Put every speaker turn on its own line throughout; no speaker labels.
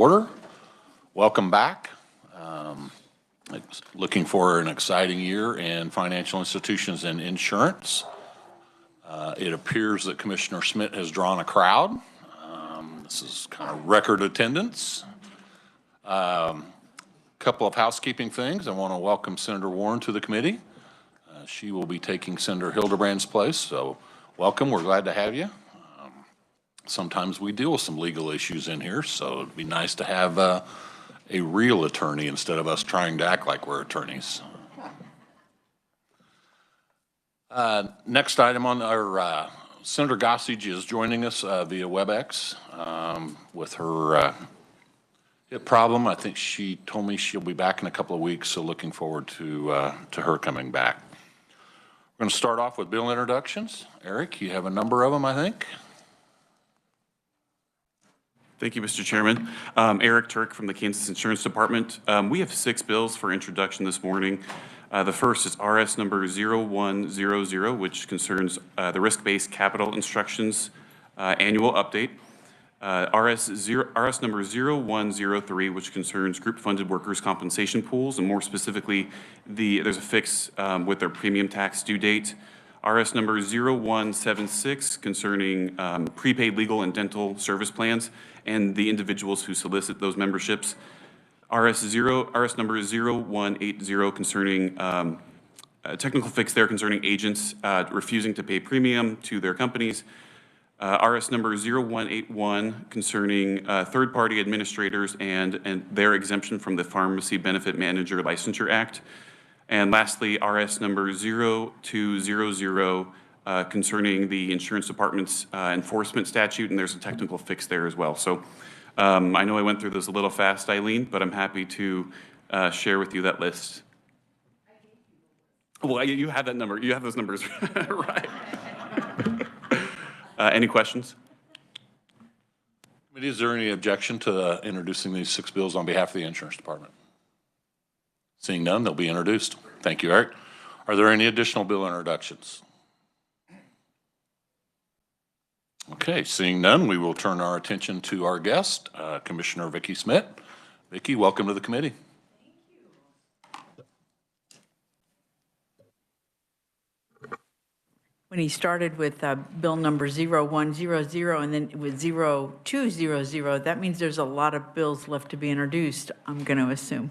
Order. Welcome back. Looking for an exciting year in financial institutions and insurance. It appears that Commissioner Smith has drawn a crowd. This is kind of record attendance. Couple of housekeeping things. I want to welcome Senator Warren to the committee. She will be taking Senator Hildebrand's place, so welcome. We're glad to have you. Sometimes we deal with some legal issues in here, so it'd be nice to have a real attorney instead of us trying to act like we're attorneys. Next item on our Senator Gossage is joining us via WebEx with her hip problem. I think she told me she'll be back in a couple of weeks, so looking forward to her coming back. We're going to start off with bill introductions. Eric, you have a number of them, I think.
Thank you, Mr. Chairman. Eric Turk from the Kansas Insurance Department. We have 6 bills for introduction this morning. The first is RS number 0100, which concerns the risk-based capital instructions annual update. RS number 0103, which concerns group-funded workers' compensation pools, and more specifically, there's a fix with their premium tax due date. RS number 0176 concerning prepaid legal and dental service plans and the individuals who solicit those memberships. RS number 0180 concerning a technical fix there concerning agents refusing to pay premium to their companies. RS number 0181 concerning third-party administrators and their exemption from the Pharmacy Benefit Manager Licensure Act. And lastly, RS number 0200 concerning the insurance department's enforcement statute, and there's a technical fix there as well. So I know I went through this a little fast, Eileen, but I'm happy to share with you that list. Well, you have that number. You have those numbers right. Any questions?
Is there any objection to introducing these 6 bills on behalf of the insurance department? Seeing none, they'll be introduced. Thank you, Eric. Are there any additional bill introductions? Okay, seeing none, we will turn our attention to our guest, Commissioner Vicki Smith. Vicki, welcome to the committee.
When he started with bill number 0100 and then with 0200, that means there's a lot of bills left to be introduced, I'm going to assume.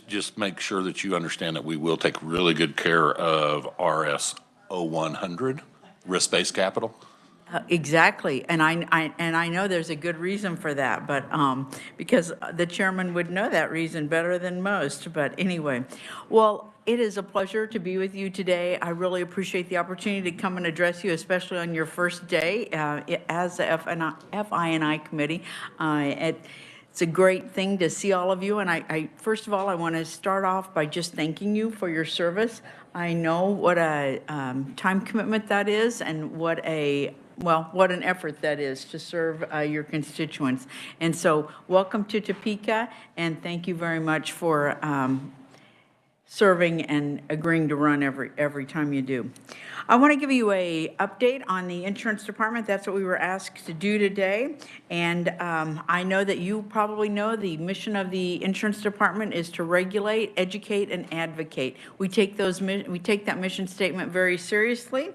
Just make sure that you understand that we will take really good care of RS 0100, risk-based capital.
Exactly, and I know there's a good reason for that, but because the chairman would know that reason better than most. But anyway, well, it is a pleasure to be with you today. I really appreciate the opportunity to come and address you, especially on your first day as the FI&I committee. It's a great thing to see all of you, and I first of all, I want to start off by just thanking you for your service. I know what a time commitment that is, and what an effort that is to serve your constituents. And so welcome to Topeka, and thank you very much for serving and agreeing to run every time you do. I want to give you a update on the insurance department. That's what we were asked to do today. And I know that you probably know the mission of the insurance department is to regulate, educate, and advocate. We take that mission statement very seriously.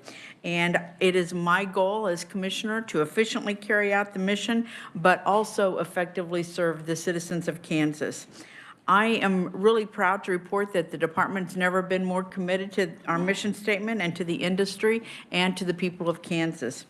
And it is my goal as commissioner to efficiently carry out the mission, but also effectively serve the citizens of Kansas. I am really proud to report that the department's never been more committed to our mission statement and to the industry and to the people of Kansas.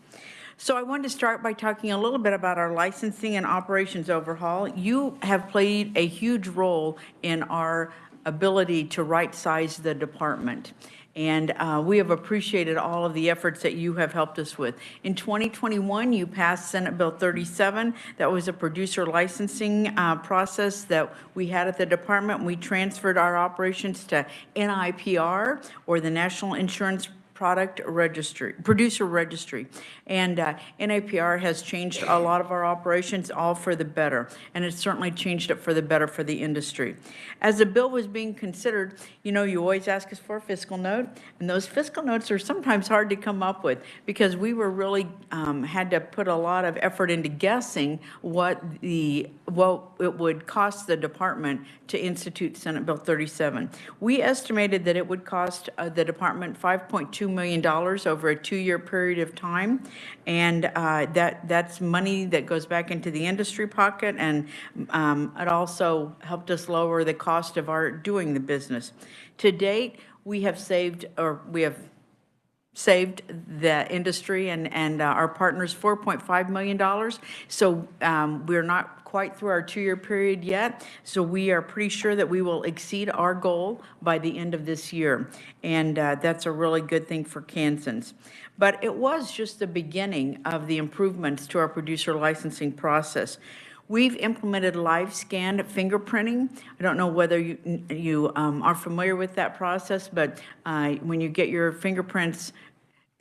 So I wanted to start by talking a little bit about our licensing and operations overhaul. You have played a huge role in our ability to right-size the department. And we have appreciated all of the efforts that you have helped us with. In 2021, you passed Senate Bill 37. That was a producer licensing process that we had at the department. We transferred our operations to NIPR, or the National Insurance product registry, producer registry. And NAPR has changed a lot of our operations, all for the better. And it's certainly changed it for the better for the industry. As the bill was being considered, you know, you always ask us for a fiscal note, and those fiscal notes are sometimes hard to come up with because we were really had to put a lot of effort into guessing what it would cost the department to institute Senate Bill 37. We estimated that it would cost the department $5.2 million over a 2-year period of time, and that's money that goes back into the industry pocket, and it also helped us lower the cost of our doing the business. To date, we have saved the industry and our partners $4.5 million. So we're not quite through our 2-year period yet. So we are pretty sure that we will exceed our goal by the end of this year. And that's a really good thing for Kansans. But it was just the beginning of the improvements to our producer licensing process. We've implemented live scan fingerprinting. I don't know whether you are familiar with that process, but when you get your fingerprints,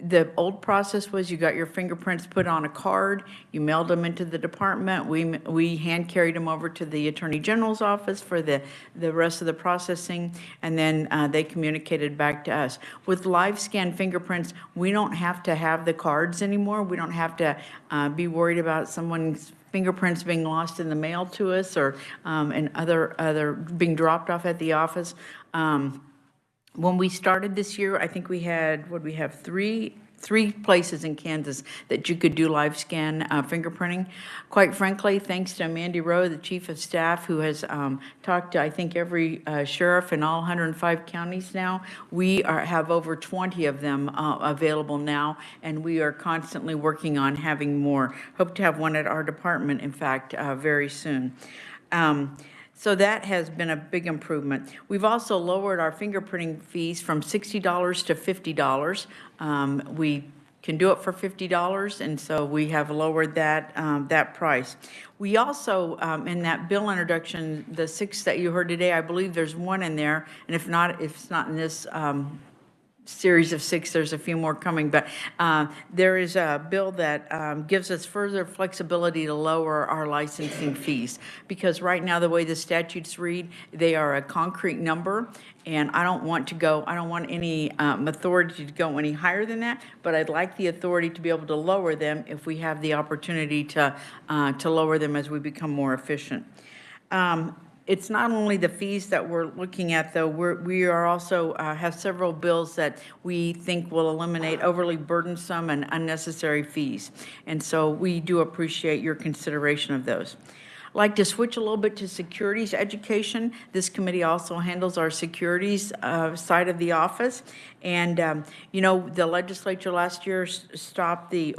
the old process was you got your fingerprints put on a card, you mailed them into the department, we hand carried them over to the Attorney General's office for the rest of the processing, and then they communicated back to us. With live scan fingerprints, we don't have to have the cards anymore. We don't have to be worried about someone's fingerprints being lost in the mail to us or and other being dropped off at the office. When we started this year, I think we had, three places in Kansas that you could do live scan fingerprinting. Quite frankly, thanks to Mandy Rowe, the chief of staff, who has talked to, I think, every sheriff in all 105 counties now. We have over 20 of them available now, and we are constantly working on having more. Hope to have one at our department, in fact, very soon. So that has been a big improvement. We've also lowered our fingerprinting fees from $60 to $50. We can do it for $50, and so we have lowered that price. We also, in that bill introduction, the 6 that you heard today, I believe there's one in there, and if it's not in this series of 6, there's a few more coming, but there is a bill that gives us further flexibility to lower our licensing fees, because right now the way the statutes read, they are a concrete number, and I don't want any authority to go any higher than that, but I'd like the authority to be able to lower them if we have the opportunity to lower them as we become more efficient. It's not only the fees that we're looking at, though. We are also have several bills that we think will eliminate overly burdensome and unnecessary fees. And so we do appreciate your consideration of those. I'd like to switch a little bit to securities education. This committee also handles our securities side of the office. And, you know, the legislature last year stopped the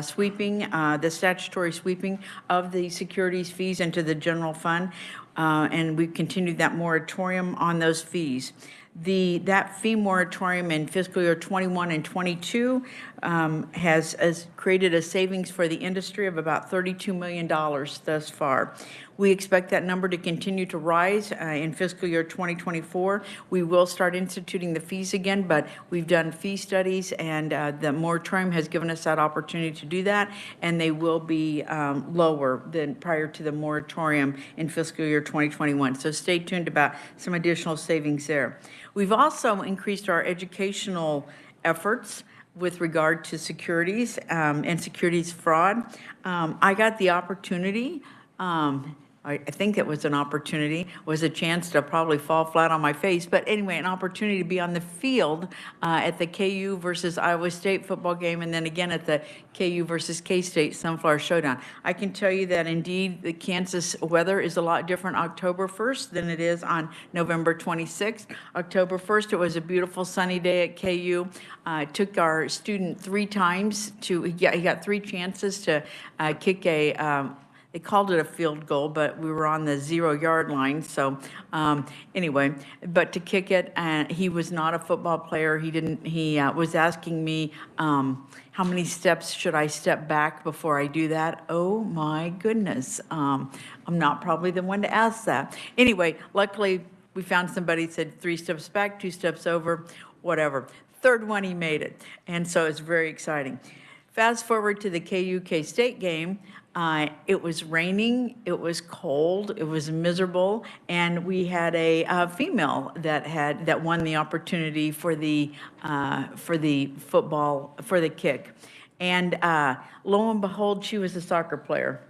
sweeping, the statutory sweeping of the securities fees into the general fund, and we've continued that moratorium on those fees. That fee moratorium in fiscal year 21 and 22 has created a savings for the industry of about $32 million thus far. We expect that number to continue to rise in fiscal year 2024. We will start instituting the fees again, but we've done fee studies, and the moratorium has given us that opportunity to do that, and they will be lower than prior to the moratorium in fiscal year 2021. So stay tuned about some additional savings there. We've also increased our educational efforts with regard to securities and securities fraud. I got the opportunity, I think it was an opportunity, was a chance to probably fall flat on my face, but anyway, an opportunity to be on the field at the KU versus Iowa State football game, and then again at the KU versus K-State Sunflower Showdown. I can tell you that indeed the Kansas weather is a lot different October 1st than it is on November 26th. October 1st, it was a beautiful sunny day at KU. Took our student 3 times he got 3 chances to kick they called it a field goal, but we were on the 0-yard line. So anyway, but to kick it, and he was not a football player. He was asking me, how many steps should I step back before I do that? Oh my goodness. I'm not probably the one to ask that. Anyway, luckily we found somebody who said 3 steps back, 2 steps over. whatever. Third one, he made it. And so it's very exciting. Fast forward to the KU State game. It was raining, it was cold, it was miserable, and we had a female that won the opportunity for the football, for the kick. And lo and behold, she was a soccer player.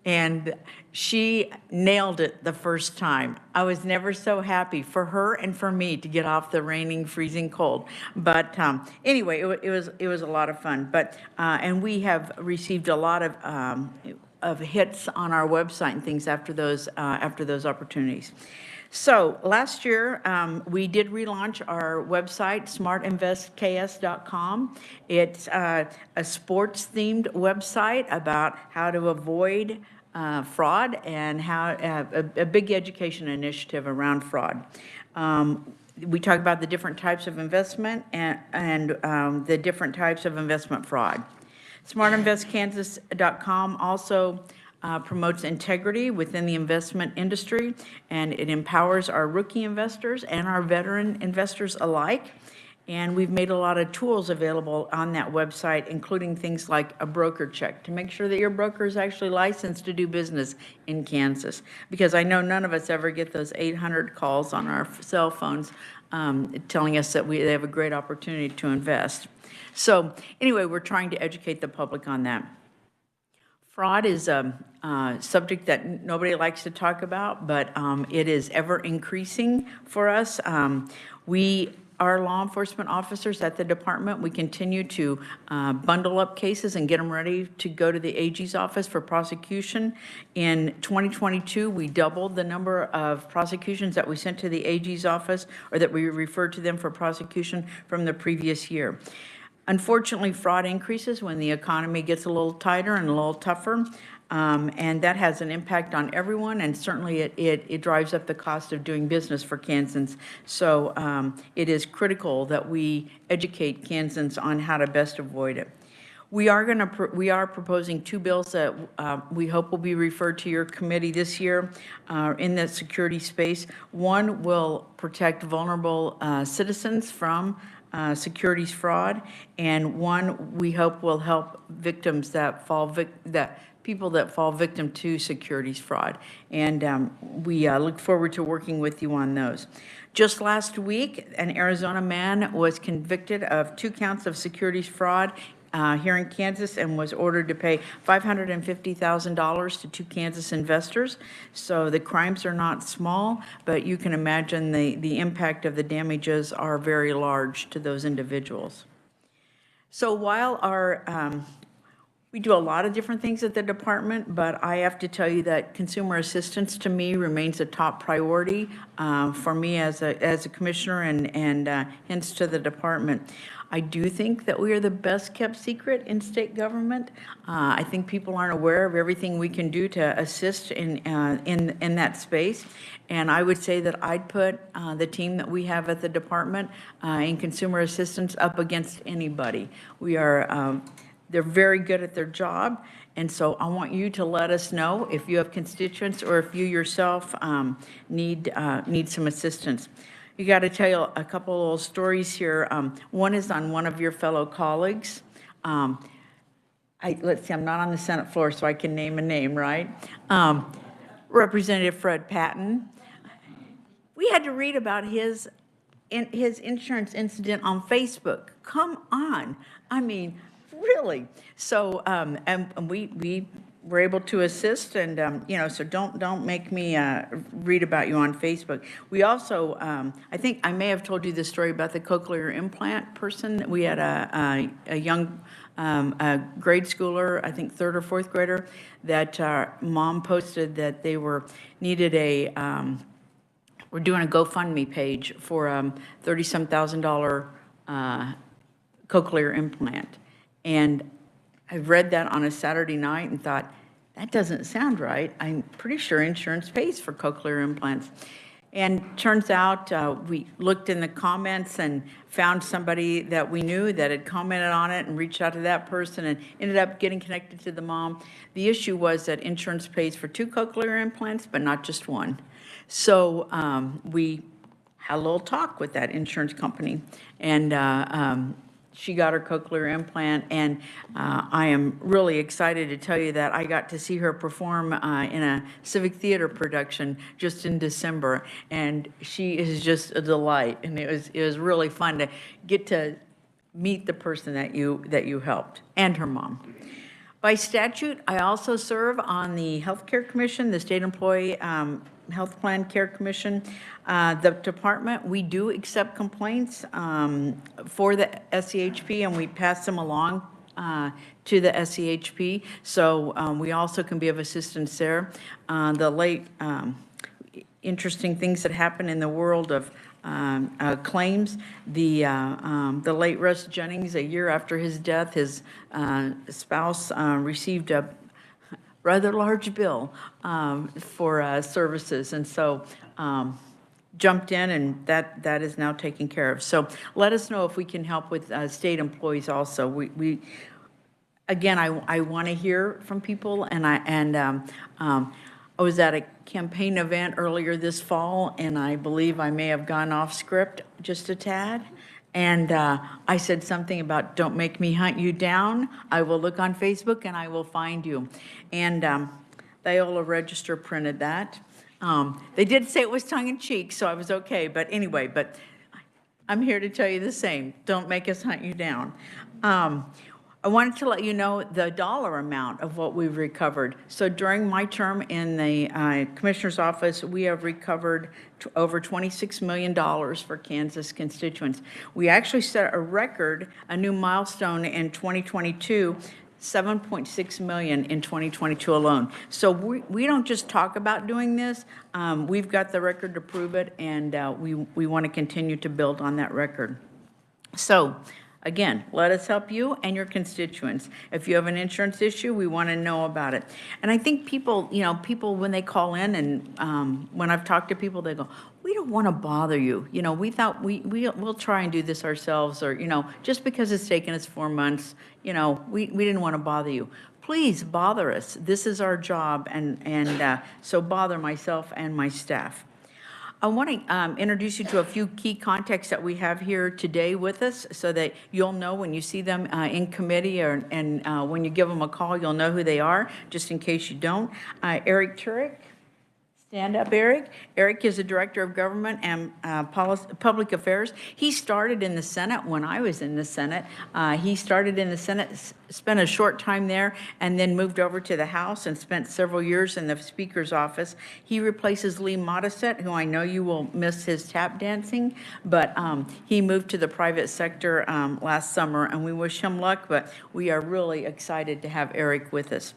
And she nailed it the first time. I was never so happy for her and for me to get off the raining, freezing cold. But anyway, it was a lot of fun. But and we have received a lot of hits on our website and things after those opportunities. So last year, we did relaunch our website, smartinvestks.gov. It's a sports-themed website about how to avoid fraud and how a big education initiative around fraud. We talk about the different types of investment and the different types of investment fraud. smartinvestks.com also promotes integrity within the investment industry, and it empowers our rookie investors and our veteran investors alike. And we've made a lot of tools available on that website, including things like a broker check to make sure that your broker is actually licensed to do business in Kansas. Because I know none of us ever get those 800 calls on our cell phones telling us that they have a great opportunity to invest. So anyway, we're trying to educate the public on that. Fraud is a subject that nobody likes to talk about, but it is ever increasing for us. We are law enforcement officers at the department. We continue to bundle up cases and get them ready to go to the AG's office for prosecution. In 2022, we doubled the number of prosecutions that we sent to the AG's office, or that we referred to them for prosecution, from the previous year. Unfortunately, fraud increases when the economy gets a little tighter and a little tougher, and that has an impact on everyone, and certainly it drives up the cost of doing business for Kansans. So it is critical that we educate Kansans on how to best avoid it. We are proposing two bills that we hope will be referred to your committee this year in the security space. One will protect vulnerable citizens from securities fraud, and one we hope will help victims people that fall victim to securities fraud. And we look forward to working with you on those. Just last week, an Arizona man was convicted of 2 counts of securities fraud here in Kansas and was ordered to pay $550,000 to 2 Kansas investors. So the crimes are not small, but you can imagine the impact of the damages are very large to those individuals. So while we do a lot of different things at the department, but I have to tell you that consumer assistance to me remains a top priority for me as a commissioner and hence to the department. I do think that we are the best kept secret in state government. I think people aren't aware of everything we can do to assist in that space. And I would say that I'd put the team that we have at the department in consumer assistance up against anybody. They're very good at their job. And so I want you to let us know if you have constituents or if you yourself need some assistance. You got to tell you a couple of little stories here. One is on one of your fellow colleagues. Let's see, I'm not on the Senate floor, so I can name a name, right? Representative Fred Patton. We had to read about his insurance incident on Facebook. Come on. I mean, really. So, and we were able to assist, and so don't make me read about you on Facebook. We also, I think I may have told you this story about the cochlear implant person. We had a young grade schooler, I think 3rd or 4th grader, that mom posted that they we're doing a GoFundMe page for $30-some thousand cochlear implant. And I read that on a Saturday night and thought, that doesn't sound right. I'm pretty sure insurance pays for cochlear implants. And turns out we looked in the comments and found somebody that we knew that had commented on it and reached out to that person and ended up getting connected to the mom. The issue was that insurance pays for 2 cochlear implants, but not just 1. So we had a little talk with that insurance company, and she got her cochlear implant, and I am really excited to tell you that I got to see her perform in a Civic Theater production just in December, and she is just a delight, and it was really fun to get to meet the person that you helped, and her mom. By statute, I also serve on the Healthcare Commission, the State Employee Health Plan Care Commission. The department, we do accept complaints for the SEHP, and we pass them along to the SEHP. So we also can be of assistance there. The late interesting things that happen in the world of claims. The late Russ Jennings, a year after his death, his spouse received a rather large bill for services, and so jumped in, and that is now taken care of. So let us know if we can help with state employees also. We again, I want to hear from people, and I was at a campaign event earlier this fall, and I believe I may have gone off script just a tad. And I said something about, don't make me hunt you down. I will look on Facebook and I will find you. And the Iola Register printed that. They did say it was tongue in cheek, so I was okay. But anyway, I'm here to tell you the same. Don't make us hunt you down. I wanted to let you know the dollar amount of what we've recovered. So during my term in the Commissioner's office, we have recovered over $26 million for Kansas constituents. We actually set a record, a new milestone in 2022, $7.6 million in 2022 alone. So we don't just talk about doing this. We've got the record to prove it, and we want to continue to build on that record. So, again, let us help you and your constituents. If you have an insurance issue, we want to know about it. And I think people, when they call in, and when I've talked to people, they go, we don't want to bother you. We thought we'll try and do this ourselves, or, just because it's taken us 4 months, we didn't want to bother you. Please bother us. This is our job, and so bother myself and my staff. I want to introduce you to a few key contacts that we have here today with us, so that you'll know when you see them in committee, and when you give them a call, you'll know who they are, just in case you don't. Eric Turek. Stand up, Eric. Eric is the Director of Government and Public Affairs. He started in the Senate when I was in the Senate. He started in the Senate, spent a short time there, and then moved over to the House and spent several years in the Speaker's office. He replaces Lee Modisette, who I know you will miss his tap dancing, but he moved to the private sector last summer, and we wish him luck, but we are really excited to have Eric with us.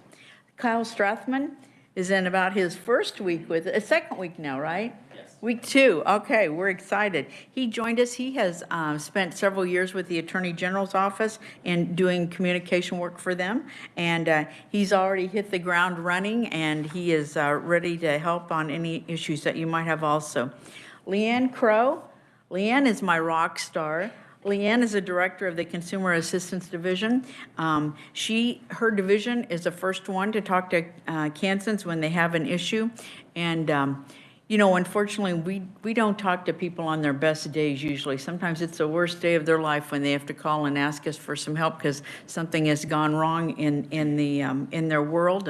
Kyle Strathman is in about his first week second week now, right? Yes. Week 2. Okay, we're excited. He joined us. He has spent several years with the Attorney General's office and doing communication work for them. And he's already hit the ground running, and he is ready to help on any issues that you might have also. Leanne Crow. Leanne is my rock star. Leanne is a director of the Consumer Assistance Division. Her division is the first one to talk to Kansans when they have an issue. And, unfortunately, we don't talk to people on their best days usually. Sometimes it's the worst day of their life when they have to call and ask us for some help because something has gone wrong in their world.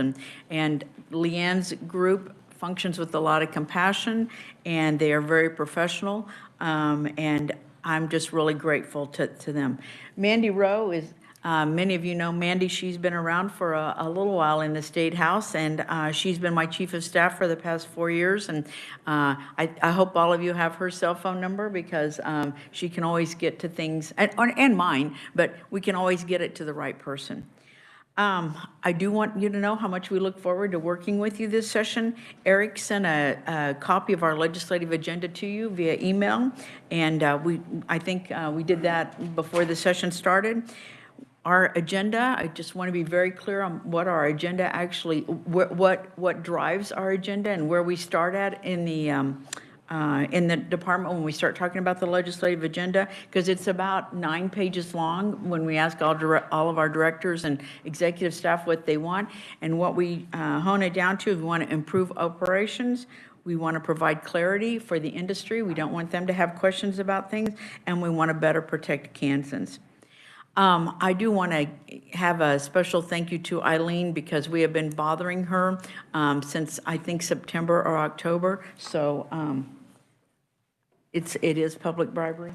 And Leanne's group functions with a lot of compassion, and they are very professional. And I'm just really grateful to them. Mandy Rowe is, many of you know Mandy. She's been around for a little while in the State House, and she's been my chief of staff for the past 4 years. And I hope all of you have her cell phone number, because she can always get to things, and mine, but we can always get it to the right person. I do want you to know how much we look forward to working with you this session. Eric sent a copy of our legislative agenda to you via email, and I think we did that before the session started. Our agenda, I just want to be very clear on what our agenda actually, what drives our agenda and where we start at in the department when we start talking about the legislative agenda, because it's about 9 pages long when we ask all of our directors and executive staff what they want. And what we hone it down to, we want to improve operations, We want to provide clarity for the industry. We don't want them to have questions about things, and we want to better protect Kansans. I do want to have a special thank you to Eileen because we have been bothering her since I think September or October. So it is public bribery.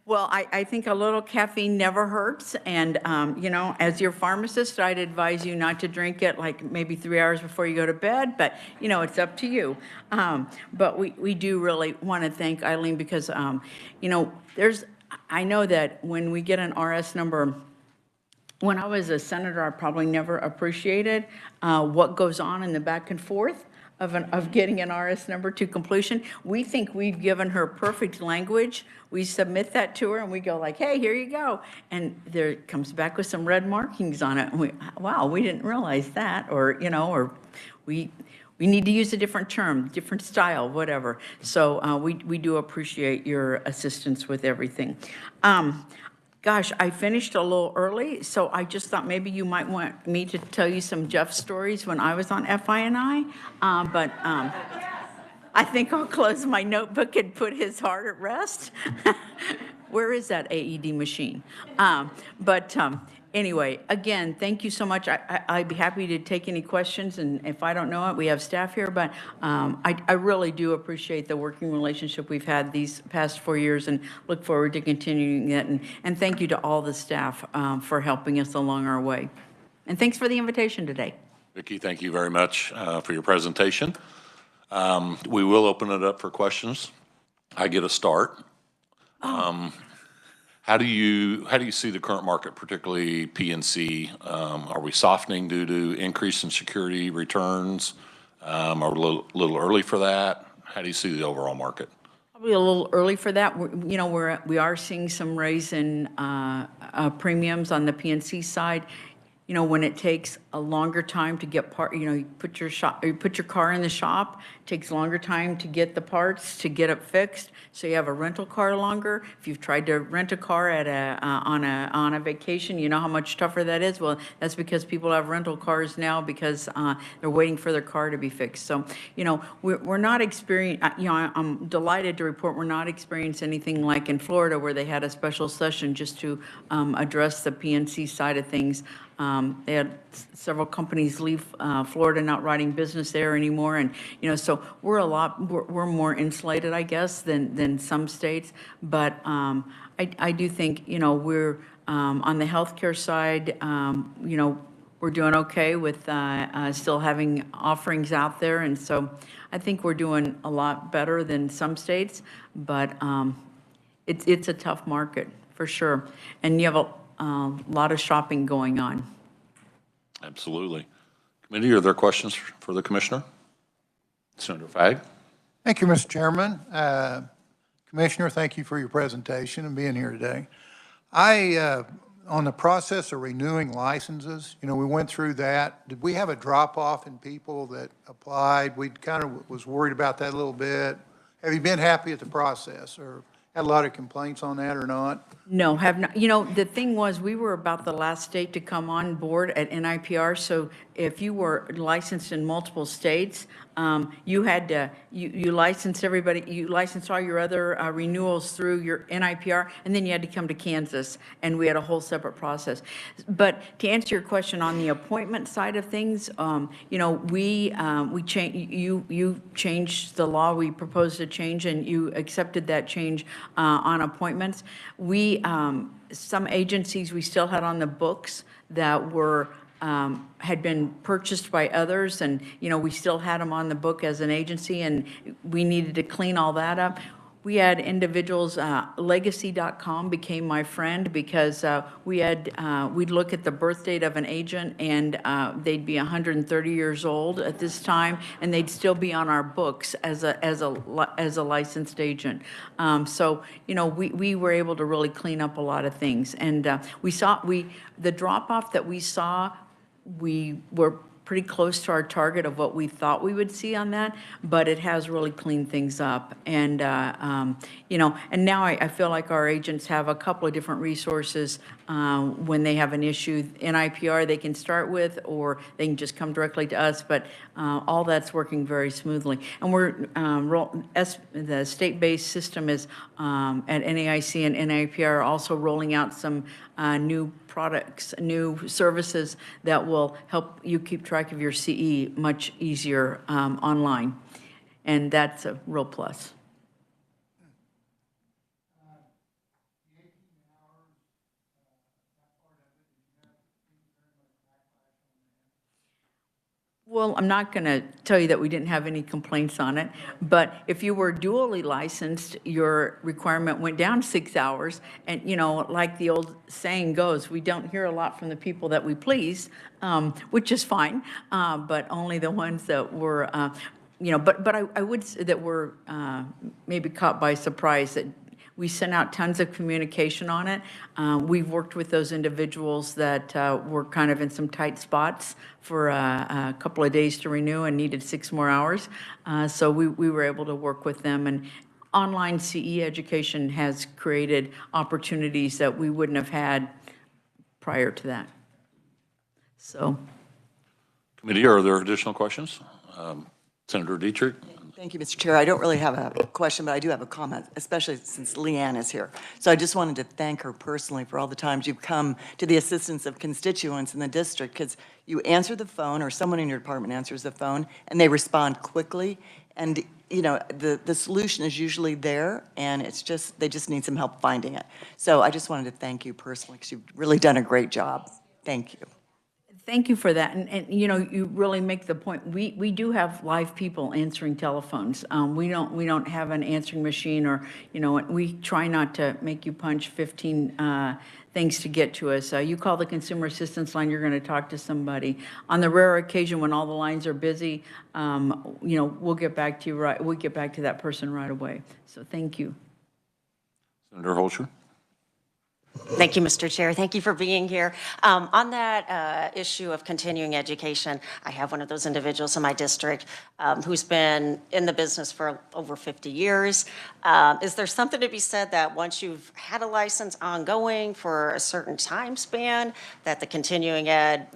Well, I think a little caffeine never hurts, and, you know, as your pharmacist, I'd advise you not to drink it like maybe 3 hours before you go to bed, but, you know, it's up to you. But we do really want to thank Eileen because, you know, I know that when we get an RS number, when I was a senator, I probably never appreciated what goes on in the back and forth of getting an RS number to completion. We think we've given her perfect language. We submit that to her and we go like, hey, here you go. And there comes back with some red markings on it. And wow, we didn't realize that, or, you know, or we need to use a different term, different style, whatever. So we do appreciate your assistance with everything. Gosh, I finished a little early, so I just thought maybe you might want me to tell you some Jeff stories when I was on FI&I, but I think I'll close my notebook and put his heart at rest. Where is that AED machine? Anyway, again, thank you so much. I'd be happy to take any questions, and if I don't know it, we have staff here, but I really do appreciate the working relationship we've had these past 4 years and look forward to continuing it. And thank you to all the staff for helping us along our way. And thanks for the invitation today.
Vicki, thank you very much for your presentation. We will open it up for questions. I get a start. How do you see the current market, particularly PNC? Are we softening due to increase in security returns? Are we a little early for that? How do you see the overall market?
Probably a little early for that. We are seeing some raise in premiums on the PNC side. You know, when it takes a longer time to get you put your car in the shop, it takes longer time to get the parts, to get it fixed. So you have a rental car longer. If you've tried to rent a car at on a vacation, you know how much tougher that is. Well, that's because people have rental cars now because they're waiting for their car to be fixed. So, you know, we're not experiencing, you know, I'm delighted to report we're not experiencing anything like in Florida where they had a special session just to address the PNC side of things. They had several companies leave Florida, not writing business there anymore, and you know, so we're more insulated, I guess, than some states. But I do think, you know, we're on the healthcare side, you know, we're doing okay with still having offerings out there, and so I think we're doing a lot better than some states. But it's a tough market for sure, and you have a lot of shopping going on.
Absolutely. Committee, are there questions for the commissioner? Senator Fagg.
Thank you, Mr. Chairman. Commissioner, thank you for your presentation and being here today. On the process of renewing licenses, you know, we went through that. Did we have a drop-off in people that applied? We kind of was worried about that a little bit. Have you been happy with the process, or had a lot of complaints on that or not?
No, have not. You know, the thing was, we were about the last state to come on board at NIPR. So if you were licensed in multiple states, you had to, you licensed everybody, you licensed all your other renewals through your NIPR, and then you had to come to Kansas, and we had a whole separate process. But to answer your question on the appointment side of things, you know, you changed the law. We proposed a change, and you accepted that change on appointments. Some agencies we still had on the books that were had been purchased by others, and you know, we still had them on the book as an agency, and we needed to clean all that up. We had individuals, legacy.com became my friend because we'd look at the birth date of an agent, and they'd be 130 years old at this time, and they'd still be on our books as a licensed agent. So, you know, we were able to really clean up a lot of things, and the drop-off that we saw, we were pretty close to our target of what we thought we would see on that, but it has really cleaned things up. And, and now I feel like our agents have a couple of different resources when they have an issue. NIPR they can start with, or they can just come directly to us, but all that's working very smoothly. And the state-based system is at NAIC and NIPR also rolling out some new products, new services that will help you keep track of your CE much easier online. And that's a real plus. Well, I'm not going to tell you that we didn't have any complaints on it, but if you were dually licensed, your requirement went down 6 hours. And, like the old saying goes, we don't hear a lot from the people that we please, which is fine, but only the ones that were, but I would say that were maybe caught by surprise that we sent out tons of communication on it. We've worked with those individuals that were kind of in some tight spots for a couple of days to renew and needed 6 more hours. So we were able to work with them. And online CE education has created opportunities that we wouldn't have had prior to that. So.
Committee, are there additional questions? Senator Dietrich?
Thank you, Mr. Chair. I don't really have a question, but I do have a comment, especially since Leanne is here. So I just wanted to thank her personally for all the times you've come to the assistance of constituents in the district, because you answer the phone, or someone in your department answers the phone, and they respond quickly. And, the solution is usually there, and they just need some help finding it. So I just wanted to thank you personally, because you've really done a great job. Thank you.
Thank you for that. And you really make the point. We do have live people answering telephones. We don't have an answering machine, or, we try not to make you punch 15 things to get to us. You call the consumer assistance line, you're going to talk to somebody. On the rare occasion when all the lines are busy, we'll get back to you we'll get back to that person right away. So thank you.
Senator Holscher?
Thank you, Mr. Chair. Thank you for being here. On that issue of continuing education, I have one of those individuals in my district who's been in the business for over 50 years. Is there something to be said that once you've had a license ongoing for a certain time span, that the continuing ed,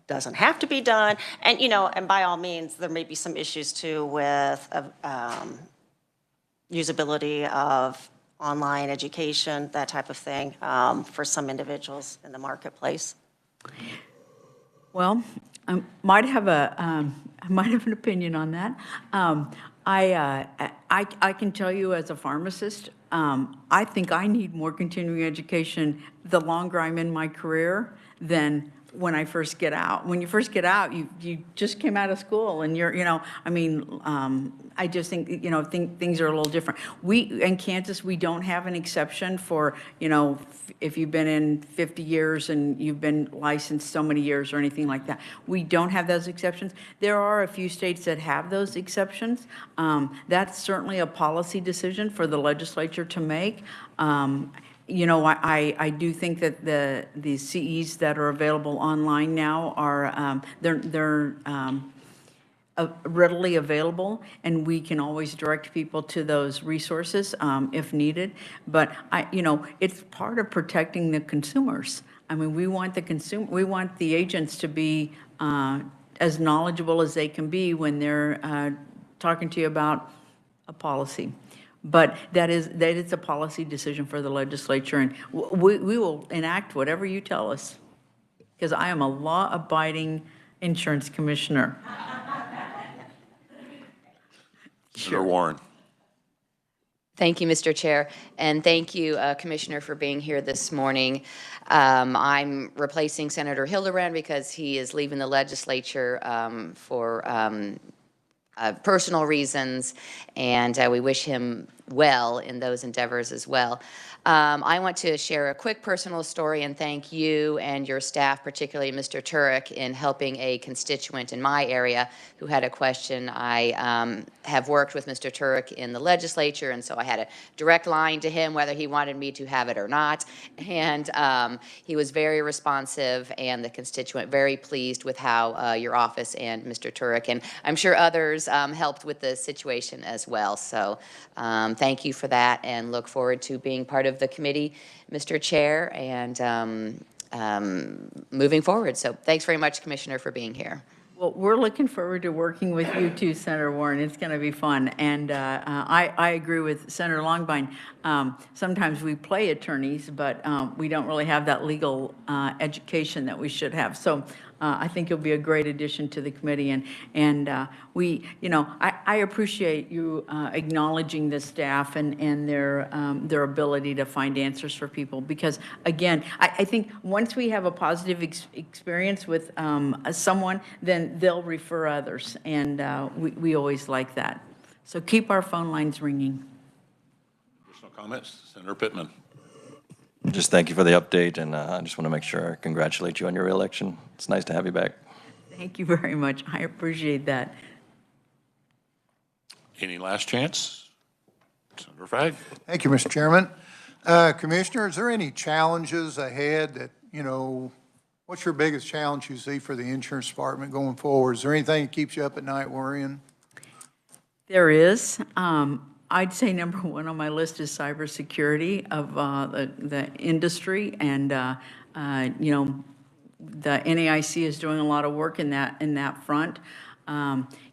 doesn't have to be done? And, and by all means, there may be some issues too with usability of online education, that type of thing, for some individuals in the marketplace?
Well, I might have an opinion on that. I can tell you as a pharmacist, I think I need more continuing education the longer I'm in my career than when I first get out. When you first get out, you just came out of school, and I just think, things are a little different. In Kansas, we don't have an exception for, if you've been in 50 years and you've been licensed so many years or anything like that. We don't have those exceptions. There are a few states that have those exceptions. That's certainly a policy decision for the legislature to make. I do think that the CEs that are available online now are, they're readily available, and we can always direct people to those resources if needed. But it's part of protecting the consumers. I mean, we want the agents to be as knowledgeable as they can be when they're talking to you about a policy. But that is a policy decision for the legislature, and we will enact whatever you tell us, because I am a law-abiding insurance commissioner.
Senator Warren?
Thank you, Mr. Chair, and thank you, Commissioner, for being here this morning. I'm replacing Senator Hildebrand because he is leaving the legislature for personal reasons, and we wish him well in those endeavors as well. I want to share a quick personal story and thank you and your staff, particularly Mr. Turek, in helping a constituent in my area who had a question. I have worked with Mr. Turek in the legislature, and so I had a direct line to him whether he wanted me to have it or not. And he was very responsive, and the constituent very pleased with how your office and Mr. Turek, and I'm sure others helped with the situation as well. So thank you for that, and look forward to being part of the committee, Mr. Chair, and moving forward. So thanks very much, Commissioner, for being here.
Well, we're looking forward to working with you too, Senator Warren. It's going to be fun. And I agree with Senator Longbine. Sometimes we play attorneys, but we don't really have that legal education that we should have. So I think you'll be a great addition to the committee. And we, you know, I appreciate you acknowledging the staff and their ability to find answers for people. Because again, I think once we have a positive experience with someone, then they'll refer others. And we always like that. So keep our phone lines ringing.
Additional comments? Senator Pittman.
Just thank you for the update, and I just want to make sure I congratulate you on your reelection. It's nice to have you back.
Thank you very much. I appreciate that.
Any last chance? Senator Fagg.
Thank you, Mr. Chairman. Commissioner, is there any challenges ahead that, you know, what's your biggest challenge you see for the insurance department going forward? Is there anything that keeps you up at night worrying?
There is. I'd say number one on my list is cybersecurity of the industry, and you know, the NAIC is doing a lot of work in that front.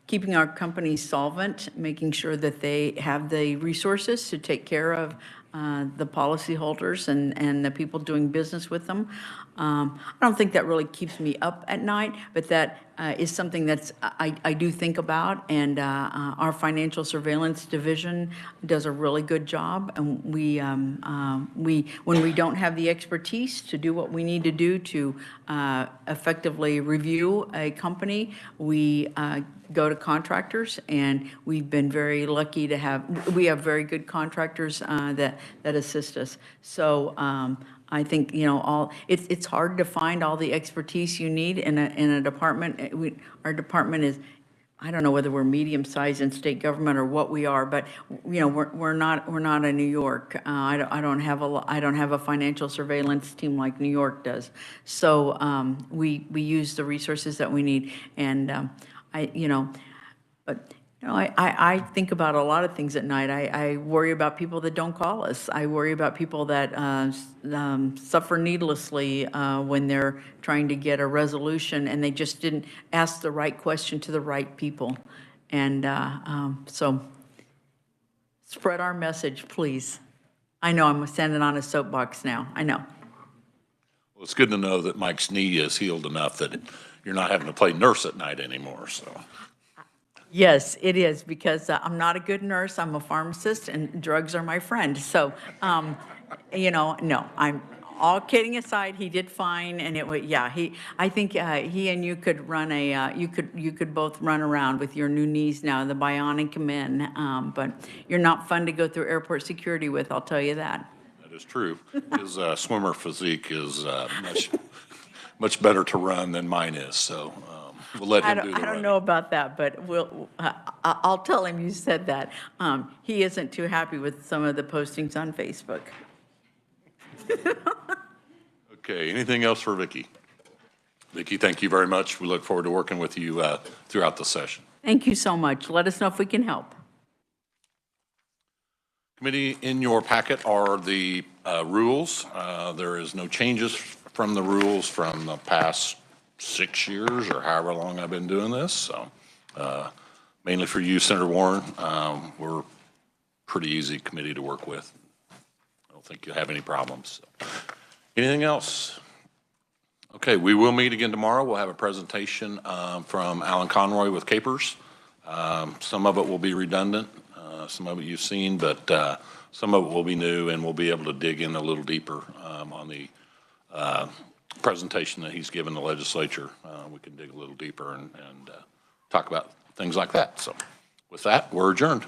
Keeping our companies solvent, making sure that they have the resources to take care of the policyholders and the people doing business with them. I don't think that really keeps me up at night, but that is something that's I do think about, and our financial surveillance division does a really good job, and we when we don't have the expertise to do what we need to do to effectively review a company, we go to contractors, and we've been very lucky to have very good contractors that assist us. So I think, you know, it's hard to find all the expertise you need in a department. Our department is, I don't know whether we're medium-sized in state government or what we are, but you know, we're not a New York. I don't have a financial surveillance team like New York does. So we use the resources that we need, and you know, but. You know, I think about a lot of things at night. I worry about people that don't call us. I worry about people that suffer needlessly when they're trying to get a resolution and they just didn't ask the right question to the right people. And so spread our message, please. I know I'm standing on a soapbox now. I know.
Well, it's good to know that Mike's knee is healed enough that you're not having to play nurse at night anymore, so.
Yes, it is, because I'm not a good nurse. I'm a pharmacist, and drugs are my friend. So, you know, no, I'm all kidding aside. He did fine, and it was, yeah. I think he and you could run you could both run around with your new knees now, the bionic men. But you're not fun to go through airport security with. I'll tell you that.
That is true. His swimmer physique is much better to run than mine is, so. We'll let him do the running.
I don't know about that, but I'll tell him you said that. He isn't too happy with some of the postings on Facebook.
Okay, anything else for Vicki? Vicki, thank you very much. We look forward to working with you throughout the session.
Thank you so much. Let us know if we can help.
Committee, in your packet are the rules. There is no changes from the rules from the past 6 years or however long I've been doing this. So mainly for you, Senator Warren, we're a pretty easy committee to work with. I don't think you'll have any problems. So. Anything else? Okay, we will meet again tomorrow. We'll have a presentation from Alan Conroy with Capers. Some of it will be redundant. Some of it you've seen, but some of it will be new, and we'll be able to dig in a little deeper on the presentation that he's given the legislature. We can dig a little deeper and talk about things like that. So With that, we're adjourned.